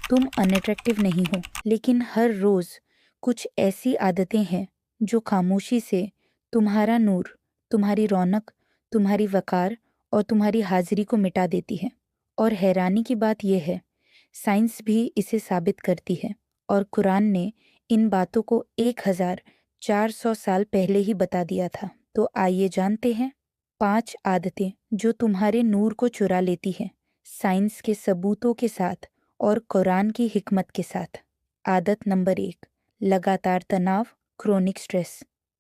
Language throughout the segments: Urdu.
تم اناٹریکٹیو نہیں ہو، لیکن ہر روز کچھ ایسی عادتیں ہیں جو خاموشی سے تمہارا نور، تمہاری رونق، تمہاری وقار اور تمہاری حاضری کو مٹا دیتی ہے۔ اور حیرانی کی بات یہ ہے، سائنس بھی اسے ثابت کرتی ہے، اور قرآن نے ان باتوں کو 1400 سال پہلے ہی بتا دیا تھا۔ تو آئیے جانتے ہیں 5 عادتیں جو تمہارے نور کو چرا لیتی ہیں، سائنس کے ثبوتوں کے ساتھ اور قرآن کی حکمت کے ساتھ۔ عادت نمبر 1، لگاتار تناؤ، کرونک سٹریس۔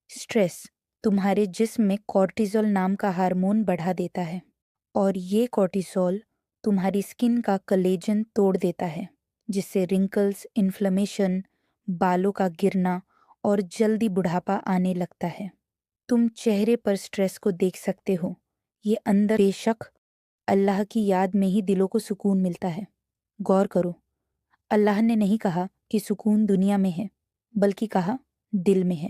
سٹریس تمہارے جسم میں کورٹیزول نام کا ہارمون بڑھا دیتا ہے، اور یہ کورٹیزول تمہاری سکن کا کلیجن توڑ دیتا ہے، جس سے رنکلز، انفلیمیشن، بالوں کا گرنا اور جلدی بڑھاپا آنے لگتا ہے۔ تم چہرے پر سٹریس کو دیکھ سکتے ہو، یہ اندر بے شک اللہ کی یاد میں ہی دلوں کو سکون ملتا ہے۔ غور کرو، اللہ نے نہیں کہا کہ سکون دنیا میں ہے، بلکہ کہا دل میں ہے۔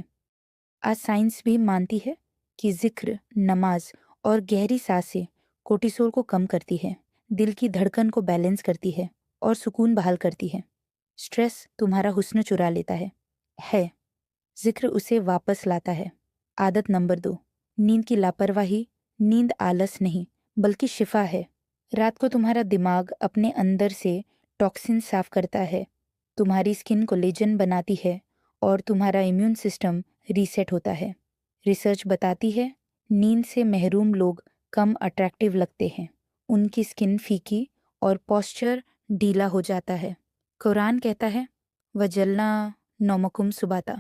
آج سائنس بھی مانتی ہے کہ ذکر، نماز اور گہری سانسیں کورٹیسول کو کم کرتی ہے، دل کی دھڑکن کو بیلنس کرتی ہے اور سکون بحال کرتی ہے۔ سٹریس تمہارا حسن چرا لیتا ہے، ذکر اسے واپس لاتا ہے۔ عادت نمبر 2، نیند کی لاپرواہی۔ نیند آلس نہیں بلکہ شفا ہے۔ رات کو تمہارا دماغ اپنے اندر سے ٹاکسن صاف کرتا ہے، تمہاری سکن کو کولیجن بناتی ہے اور تمہارا امیون سسٹم ریسیٹ ہوتا ہے۔ ریسرچ بتاتی ہے نیند سے محروم لوگ کم اٹریکٹیو لگتے ہیں، ان کی سکن پھیکی اور پوسچر ڈھیلا ہو جاتا ہے۔ قرآن کہتا ہے وَجَعَلْنَا نَوْمَكُمْ سُبَاتًا،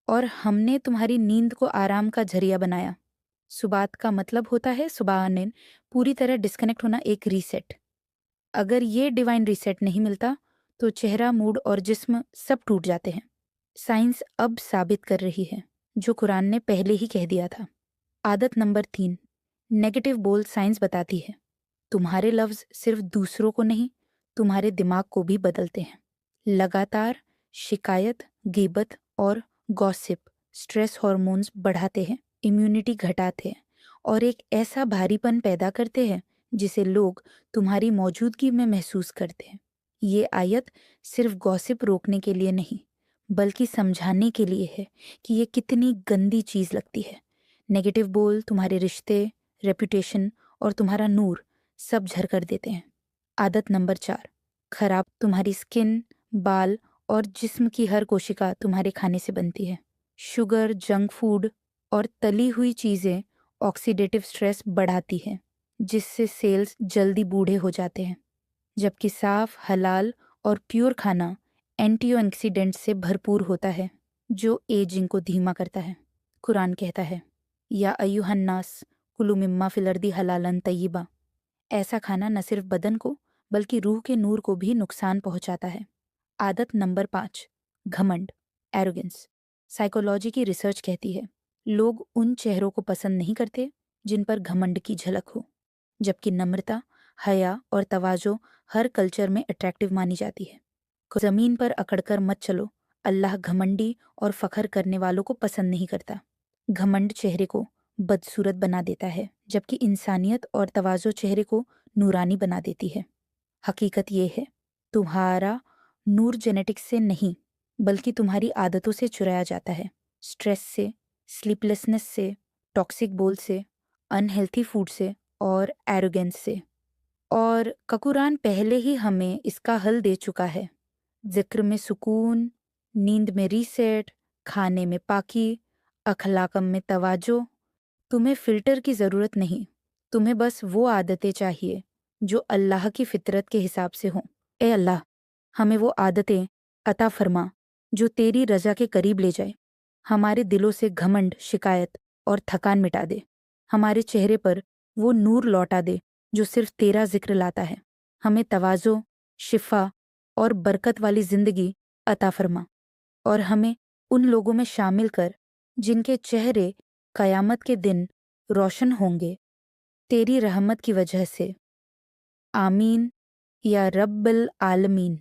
اور ہم نے تمہاری نیند کو آرام کا ذریعہ بنایا۔ سبات کا مطلب ہوتا ہے سبحان، پوری طرح ڈسکنیکٹ ہونا، ایک ریسیٹ۔ اگر یہ ڈیوائن ریسیٹ نہیں ملتا تو چہرہ، موڈ اور جسم سب ٹوٹ جاتے ہیں۔ سائنس اب ثابت کر رہی ہے جو قرآن نے پہلے ہی کہہ دیا تھا۔ عادت نمبر 3، نیگیٹو بول۔ سائنس بتاتی ہے تمہارے لفظ صرف دوسروں کو نہیں، تمہارے دماغ کو بھی بدلتے ہیں۔ لگاتار شکایت، غیبت اور گوسپ سٹریس ہارمونز بڑھاتے ہیں، امیونٹی گھٹاتے ہیں اور ایک ایسا بھاری پن پیدا کرتے ہیں جسے لوگ تمہاری موجودگی میں محسوس کرتے ہیں۔ یہ آیت صرف گوسپ روکنے کے لیے نہیں بلکہ سمجھانے کے لیے ہے کہ یہ کتنی گندی چیز لگتی ہے۔ نیگیٹو بول تمہارے رشتے، ریپوٹیشن اور تمہارا نور سب جھر کر دیتے ہیں۔ عادت نمبر 4، خراب۔ تمہاری سکن، بال اور جسم کی ہر کوشکا تمہارے کھانے سے بنتی ہے۔ شوگر، جنک فوڈ اور تلی ہوئی چیزیں آکسیڈیٹو سٹریس بڑھاتی ہیں، جس سے سیلز جلدی بوڑھے ہو جاتے ہیں، جبکہ صاف، حلال اور پیور کھانا اینٹی آکسیڈنٹ سے بھرپور ہوتا ہے جو ایجنگ کو دھیما کرتا ہے۔ قرآن کہتا ہے یا ایھا الناس کلوا مما فی الارض حلالا طیبا، ایسا کھانا نہ صرف بدن کو بلکہ روح کے نور کو بھی نقصان پہنچاتا ہے۔ عادت نمبر 5، گھمنڈ، ایروگنس۔ سائیکولوجی کی ریسرچ کہتی ہے لوگ ان چہروں کو پسند نہیں کرتے جن پر گھمنڈ کی جھلک ہو، جبکہ نمرتا، حیا اور تواضع ہر کلچر میں اٹریکٹیو مانی جاتی ہے۔ زمین پر اکڑ کر مت چلو، اللہ گھمنڈی اور فخر کرنے والوں کو پسند نہیں کرتا۔ گھمنڈ چہرے کو بدصورت بنا دیتا ہے، جبکہ انسانیت اور تواضع چہرے کو نورانی بنا دیتی ہے۔ حقیقت یہ ہے تمہارا نور جینیٹکس سے نہیں بلکہ تمہاری عادتوں سے چرایا جاتا ہے، سٹریس سے، سلیپ لیسنس سے، ٹاکسک بول سے، انہیلتھی فوڈ سے اور ایروگینس سے۔ اور قرآن پہلے ہی ہمیں اس کا حل دے چکا ہے۔ ذکر میں سکون، نیند میں ریسیٹ، کھانے میں پاکی، اخلاق میں تواضع۔ تمہیں فلٹر کی ضرورت نہیں، تمہیں بس وہ عادتیں چاہیے جو اللہ کی فطرت کے حساب سے ہوں۔ اے اللہ، ہمیں وہ عادتیں عطا فرما جو تیری رضا کے قریب لے جائے۔ ہمارے دلوں سے گھمنڈ، شکایت اور تھکان مٹا دے، ہمارے چہرے پر وہ نور لوٹا دے جو صرف تیرا ذکر لاتا ہے۔ ہمیں تواضع، شفا اور برکت والی زندگی عطا فرما، اور ہمیں ان لوگوں میں شامل کر جن کے چہرے قیامت کے دن روشن ہوں گے تیری رحمت کی وجہ سے۔ آمین یا رب العالمین۔